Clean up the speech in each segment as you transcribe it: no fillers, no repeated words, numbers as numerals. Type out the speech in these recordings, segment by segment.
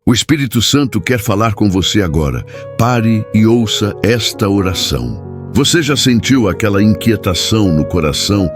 O Espírito Santo quer falar com você agora. Pare e ouça esta oração. Você já sentiu aquela inquietação no coração,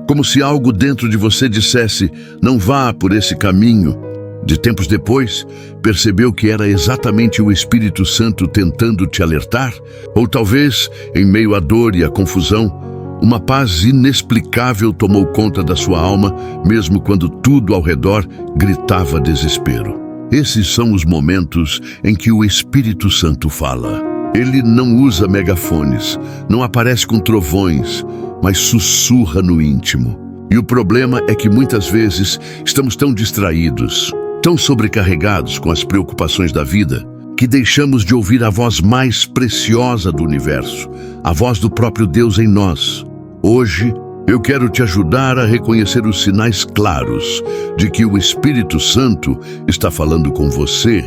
como se algo dentro de você dissesse, não vá por esse caminho? De tempos depois, percebeu que era exatamente o Espírito Santo tentando te alertar? Ou talvez, em meio à dor e à confusão, uma paz inexplicável tomou conta da sua alma, mesmo quando tudo ao redor gritava desespero. Esses são os momentos em que o Espírito Santo fala. Ele não usa megafones, não aparece com trovões, mas sussurra no íntimo. E o problema é que muitas vezes estamos tão distraídos, tão sobrecarregados com as preocupações da vida, que deixamos de ouvir a voz mais preciosa do universo, a voz do próprio Deus em nós. Hoje, eu quero te ajudar a reconhecer os sinais claros de que o Espírito Santo está falando com você,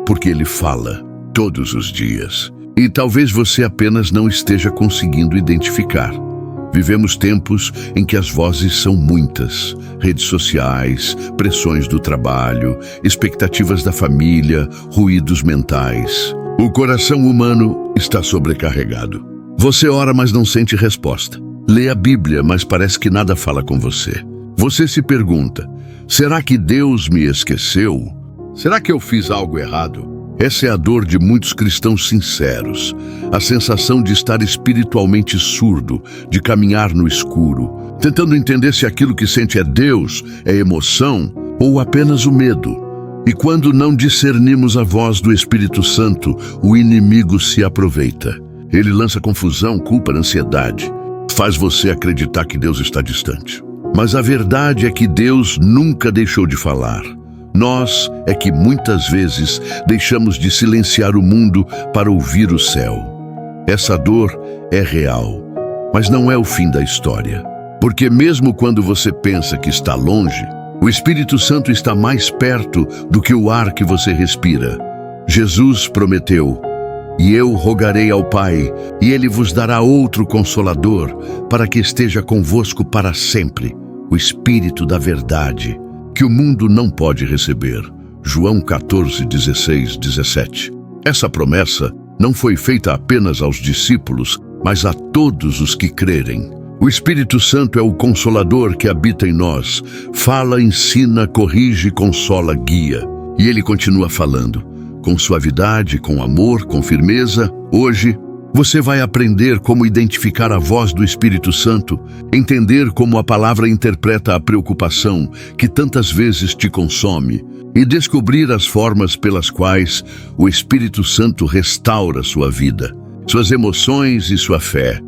porque ele fala todos os dias. E talvez você apenas não esteja conseguindo identificar. Vivemos tempos em que as vozes são muitas. Redes sociais, pressões do trabalho, expectativas da família, ruídos mentais. O coração humano está sobrecarregado. Você ora, mas não sente resposta. Lê a Bíblia, mas parece que nada fala com você. Você se pergunta, será que Deus me esqueceu? Será que eu fiz algo errado? Essa é a dor de muitos cristãos sinceros, a sensação de estar espiritualmente surdo, de caminhar no escuro, tentando entender se aquilo que sente é Deus, é emoção ou apenas o medo. E quando não discernimos a voz do Espírito Santo, o inimigo se aproveita. Ele lança confusão, culpa, ansiedade, faz você acreditar que Deus está distante. Mas a verdade é que Deus nunca deixou de falar. Nós é que muitas vezes deixamos de silenciar o mundo para ouvir o céu. Essa dor é real, mas não é o fim da história. Porque mesmo quando você pensa que está longe, o Espírito Santo está mais perto do que o ar que você respira. Jesus prometeu, e eu rogarei ao Pai, e Ele vos dará outro Consolador, para que esteja convosco para sempre, o Espírito da verdade, que o mundo não pode receber. João 14, 16, 17. Essa promessa não foi feita apenas aos discípulos, mas a todos os que crerem. O Espírito Santo é o Consolador que habita em nós. Fala, ensina, corrige, consola, guia. E Ele continua falando, com suavidade, com amor, com firmeza. Hoje, você vai aprender como identificar a voz do Espírito Santo, entender como a palavra interpreta a preocupação que tantas vezes te consome e descobrir as formas pelas quais o Espírito Santo restaura sua vida, suas emoções e sua fé.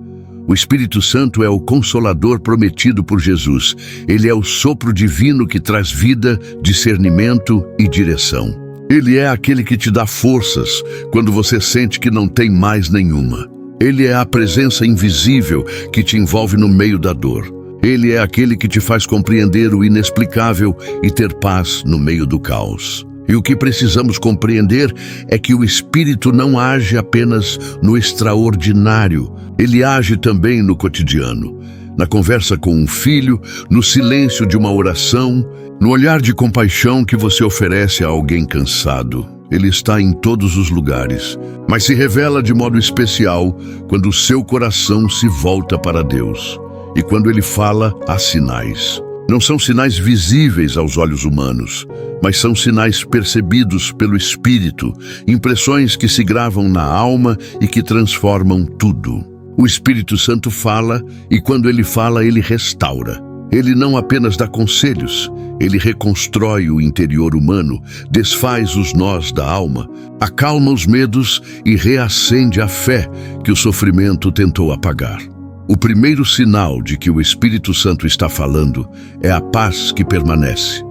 O Espírito Santo é o Consolador prometido por Jesus. Ele é o sopro divino que traz vida, discernimento e direção. Ele é aquele que te dá forças quando você sente que não tem mais nenhuma. Ele é a presença invisível que te envolve no meio da dor. Ele é aquele que te faz compreender o inexplicável e ter paz no meio do caos. E o que precisamos compreender é que o Espírito não age apenas no extraordinário. Ele age também no cotidiano, na conversa com um filho, no silêncio de uma oração, no olhar de compaixão que você oferece a alguém cansado. Ele está em todos os lugares, mas se revela de modo especial quando o seu coração se volta para Deus. E quando Ele fala, há sinais. Não são sinais visíveis aos olhos humanos, mas são sinais percebidos pelo Espírito, impressões que se gravam na alma e que transformam tudo. O Espírito Santo fala, e quando Ele fala, Ele restaura. Ele não apenas dá conselhos, Ele reconstrói o interior humano, desfaz os nós da alma, acalma os medos e reacende a fé que o sofrimento tentou apagar. O primeiro sinal de que o Espírito Santo está falando é a paz que permanece,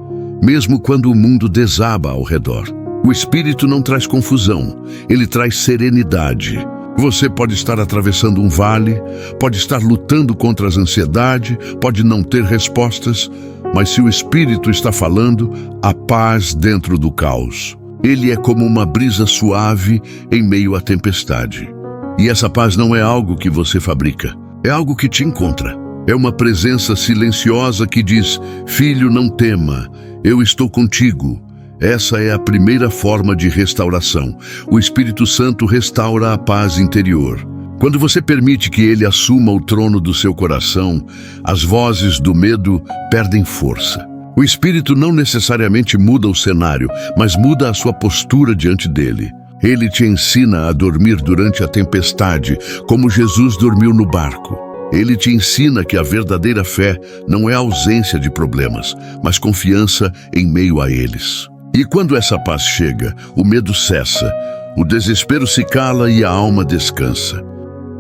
mesmo quando o mundo desaba ao redor. O Espírito não traz confusão, ele traz serenidade. Você pode estar atravessando um vale, pode estar lutando contra as ansiedades, pode não ter respostas, mas se o Espírito está falando, há paz dentro do caos. Ele é como uma brisa suave em meio à tempestade. E essa paz não é algo que você fabrica, é algo que te encontra. É uma presença silenciosa que diz, filho, não tema, eu estou contigo. Essa é a primeira forma de restauração. O Espírito Santo restaura a paz interior. Quando você permite que ele assuma o trono do seu coração, as vozes do medo perdem força. O Espírito não necessariamente muda o cenário, mas muda a sua postura diante dele. Ele te ensina a dormir durante a tempestade, como Jesus dormiu no barco. Ele te ensina que a verdadeira fé não é ausência de problemas, mas confiança em meio a eles. E quando essa paz chega, o medo cessa, o desespero se cala e a alma descansa.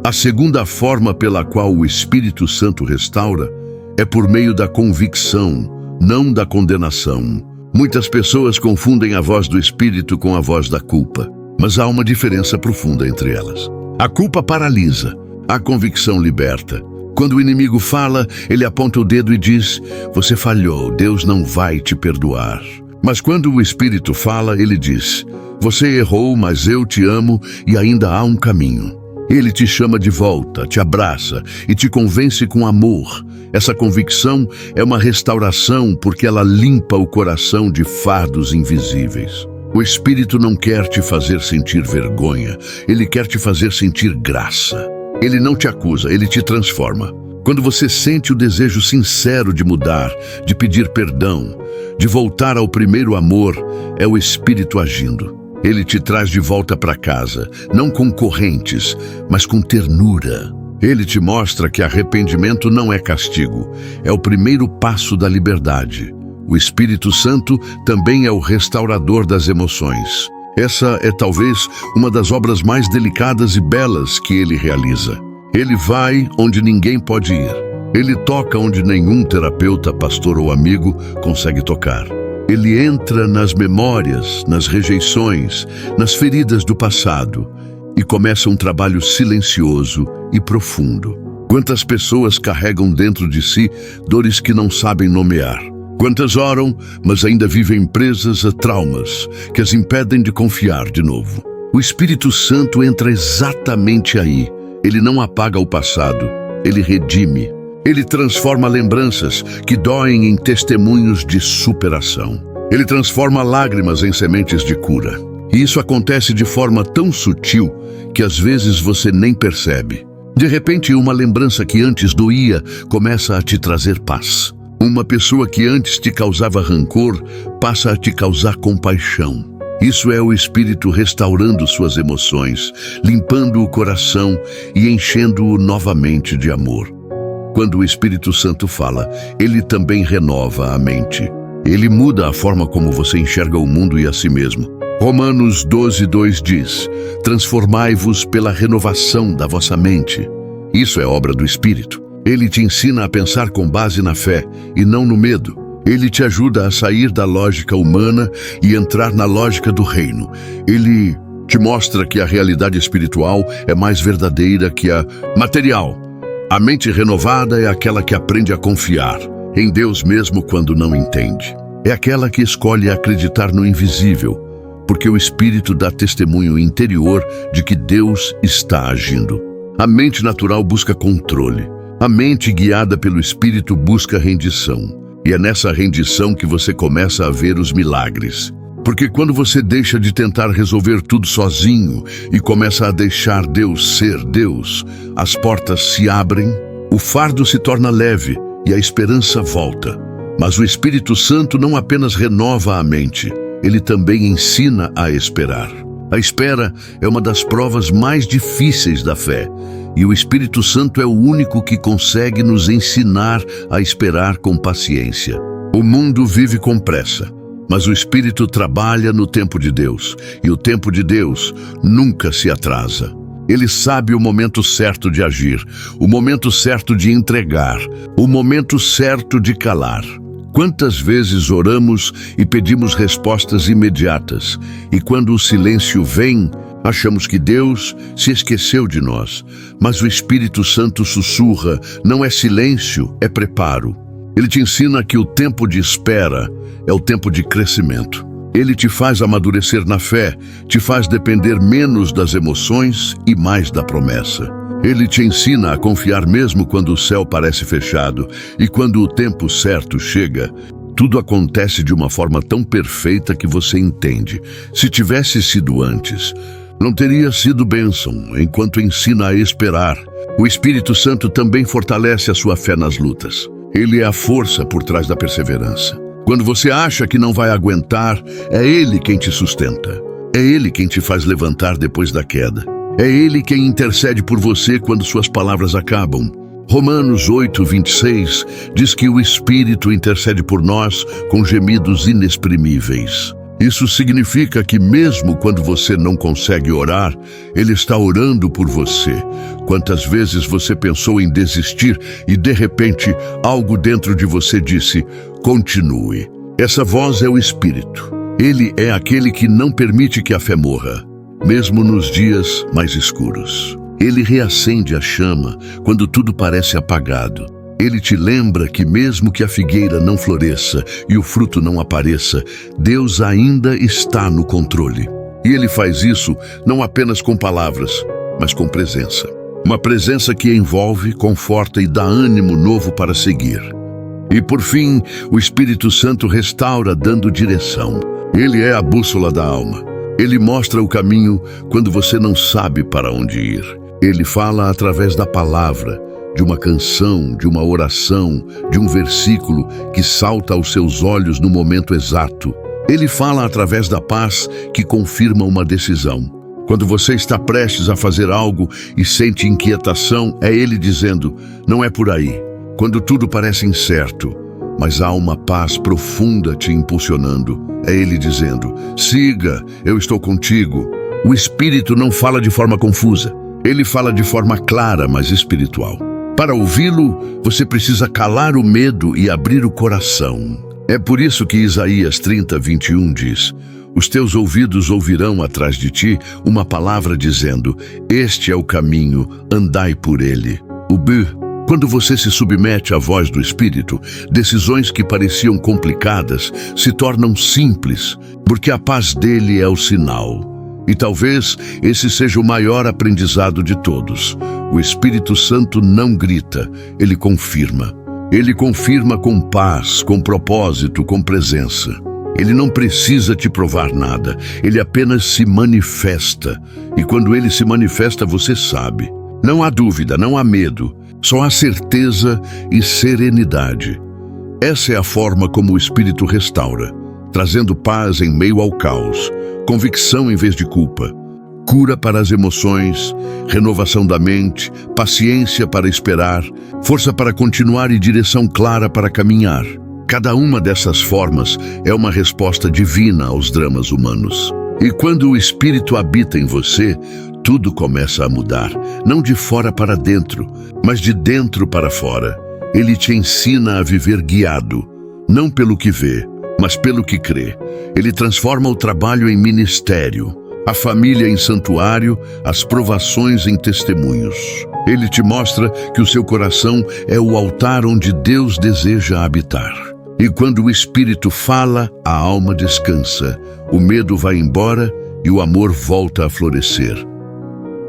A segunda forma pela qual o Espírito Santo restaura é por meio da convicção, não da condenação. Muitas pessoas confundem a voz do Espírito com a voz da culpa, mas há uma diferença profunda entre elas. A culpa paralisa, a convicção liberta. Quando o inimigo fala, ele aponta o dedo e diz: "Você falhou, Deus não vai te perdoar." Mas quando o Espírito fala, ele diz: "Você errou, mas eu te amo e ainda há um caminho." Ele te chama de volta, te abraça e te convence com amor. Essa convicção é uma restauração porque ela limpa o coração de fardos invisíveis. O Espírito não quer te fazer sentir vergonha, ele quer te fazer sentir graça. Ele não te acusa, ele te transforma. Quando você sente o desejo sincero de mudar, de pedir perdão, de voltar ao primeiro amor, é o Espírito agindo. Ele te traz de volta para casa, não com correntes, mas com ternura. Ele te mostra que arrependimento não é castigo, é o primeiro passo da liberdade. O Espírito Santo também é o restaurador das emoções. Essa é talvez uma das obras mais delicadas e belas que ele realiza. Ele vai onde ninguém pode ir. Ele toca onde nenhum terapeuta, pastor ou amigo consegue tocar. Ele entra nas memórias, nas rejeições, nas feridas do passado e começa um trabalho silencioso e profundo. Quantas pessoas carregam dentro de si dores que não sabem nomear? Quantas oram, mas ainda vivem presas a traumas que as impedem de confiar de novo? O Espírito Santo entra exatamente aí. Ele não apaga o passado, ele redime. Ele transforma lembranças que doem em testemunhos de superação. Ele transforma lágrimas em sementes de cura. E isso acontece de forma tão sutil que às vezes você nem percebe. De repente, uma lembrança que antes doía começa a te trazer paz. Uma pessoa que antes te causava rancor passa a te causar compaixão. Isso é o Espírito restaurando suas emoções, limpando o coração e enchendo-o novamente de amor. Quando o Espírito Santo fala, ele também renova a mente. Ele muda a forma como você enxerga o mundo e a si mesmo. Romanos 12:2 diz: "Transformai-vos pela renovação da vossa mente." Isso é obra do Espírito. Ele te ensina a pensar com base na fé e não no medo. Ele te ajuda a sair da lógica humana e entrar na lógica do reino. Ele te mostra que a realidade espiritual é mais verdadeira que a material. A mente renovada é aquela que aprende a confiar em Deus mesmo quando não entende. É aquela que escolhe acreditar no invisível, porque o Espírito dá testemunho interior de que Deus está agindo. A mente natural busca controle. A mente guiada pelo Espírito busca rendição. E é nessa rendição que você começa a ver os milagres. Porque quando você deixa de tentar resolver tudo sozinho e começa a deixar Deus ser Deus, as portas se abrem, o fardo se torna leve e a esperança volta. Mas o Espírito Santo não apenas renova a mente, ele também ensina a esperar. A espera é uma das provas mais difíceis da fé, e o Espírito Santo é o único que consegue nos ensinar a esperar com paciência. O mundo vive com pressa, mas o Espírito trabalha no tempo de Deus, e o tempo de Deus nunca se atrasa. Ele sabe o momento certo de agir, o momento certo de entregar, o momento certo de calar. Quantas vezes oramos e pedimos respostas imediatas, e quando o silêncio vem, achamos que Deus se esqueceu de nós. Mas o Espírito Santo sussurra: não é silêncio, é preparo. Ele te ensina que o tempo de espera é o tempo de crescimento. Ele te faz amadurecer na fé, te faz depender menos das emoções e mais da promessa. Ele te ensina a confiar mesmo quando o céu parece fechado, e quando o tempo certo chega, Tudo acontece de uma forma tão perfeita que você entende. Se tivesse sido antes, não teria sido bênção, enquanto ensina a esperar. O Espírito Santo também fortalece a sua fé nas lutas. Ele é a força por trás da perseverança. Quando você acha que não vai aguentar, é Ele quem te sustenta. É Ele quem te faz levantar depois da queda. É Ele quem intercede por você quando suas palavras acabam. Romanos 8:26 diz que o Espírito intercede por nós com gemidos inexprimíveis. Isso significa que mesmo quando você não consegue orar, Ele está orando por você. Quantas vezes você pensou em desistir e de repente algo dentro de você disse: continue. Essa voz é o Espírito. Ele é aquele que não permite que a fé morra, mesmo nos dias mais escuros. Ele reacende a chama quando tudo parece apagado. Ele te lembra que mesmo que a figueira não floresça e o fruto não apareça, Deus ainda está no controle. E Ele faz isso não apenas com palavras, mas com presença. Uma presença que envolve, conforta e dá ânimo novo para seguir. E por fim, o Espírito Santo restaura dando direção. Ele é a bússola da alma. Ele mostra o caminho quando você não sabe para onde ir. Ele fala através da palavra, de uma canção, de uma oração, de um versículo que salta aos seus olhos no momento exato. Ele fala através da paz que confirma uma decisão. Quando você está prestes a fazer algo e sente inquietação, é Ele dizendo: não é por aí. Quando tudo parece incerto, mas há uma paz profunda te impulsionando, é Ele dizendo: siga, eu estou contigo. O Espírito não fala de forma confusa. Ele fala de forma clara, mas espiritual. Para ouvi-lo, você precisa calar o medo e abrir o coração. É por isso que Isaías 30:21 diz: os teus ouvidos ouvirão atrás de ti uma palavra dizendo: este é o caminho, andai por ele. Quando você se submete à voz do Espírito, decisões que pareciam complicadas se tornam simples, porque a paz dele é o sinal. E talvez esse seja o maior aprendizado de todos. O Espírito Santo não grita, ele confirma. Ele confirma com paz, com propósito, com presença. Ele não precisa te provar nada, ele apenas se manifesta. E quando ele se manifesta, você sabe. Não há dúvida, não há medo, só há certeza e serenidade. Essa é a forma como o Espírito restaura, trazendo paz em meio ao caos, convicção em vez de culpa, cura para as emoções, renovação da mente, paciência para esperar, força para continuar e direção clara para caminhar. Cada uma dessas formas é uma resposta divina aos dramas humanos. E quando o Espírito habita em você, tudo começa a mudar, não de fora para dentro, mas de dentro para fora. Ele te ensina a viver guiado, não pelo que vê, mas pelo que crê. Ele transforma o trabalho em ministério, a família em santuário, as provações em testemunhos. Ele te mostra que o seu coração é o altar onde Deus deseja habitar. E quando o Espírito fala, a alma descansa, o medo vai embora e o amor volta a florescer.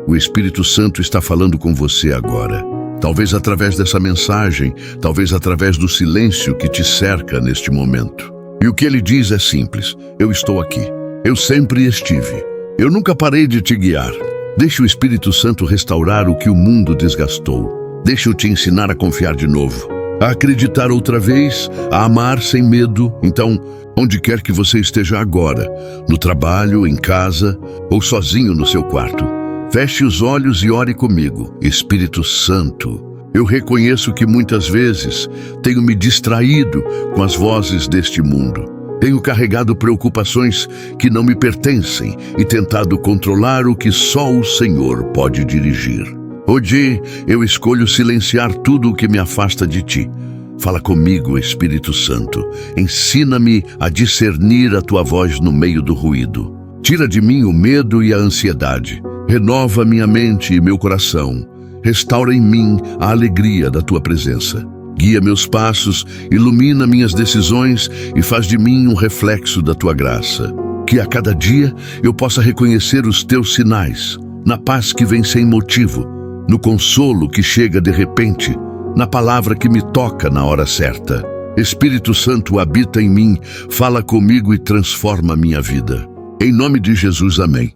O Espírito Santo está falando com você agora. Talvez através dessa mensagem, talvez através do silêncio que te cerca neste momento. E o que ele diz é simples: eu estou aqui. Eu sempre estive. Eu nunca parei de te guiar. Deixe o Espírito Santo restaurar o que o mundo desgastou. Deixe-o te ensinar a confiar de novo, a acreditar outra vez, a amar sem medo. Então, onde quer que você esteja agora, no trabalho, em casa ou sozinho no seu quarto, feche os olhos e ore comigo. Espírito Santo, eu reconheço que muitas vezes tenho me distraído com as vozes deste mundo. Tenho carregado preocupações que não me pertencem e tentado controlar o que só o Senhor pode dirigir. Hoje eu escolho silenciar tudo o que me afasta de ti. Fala comigo, Espírito Santo. Ensina-me a discernir a tua voz no meio do ruído. Tira de mim o medo e a ansiedade. Renova minha mente e meu coração. Restaura em mim a alegria da tua presença. Guia meus passos, ilumina minhas decisões e faz de mim um reflexo da tua graça. Que a cada dia eu possa reconhecer os teus sinais, na paz que vem sem motivo, no consolo que chega de repente, na palavra que me toca na hora certa. Espírito Santo habita em mim, fala comigo e transforma a minha vida. Em nome de Jesus, amém.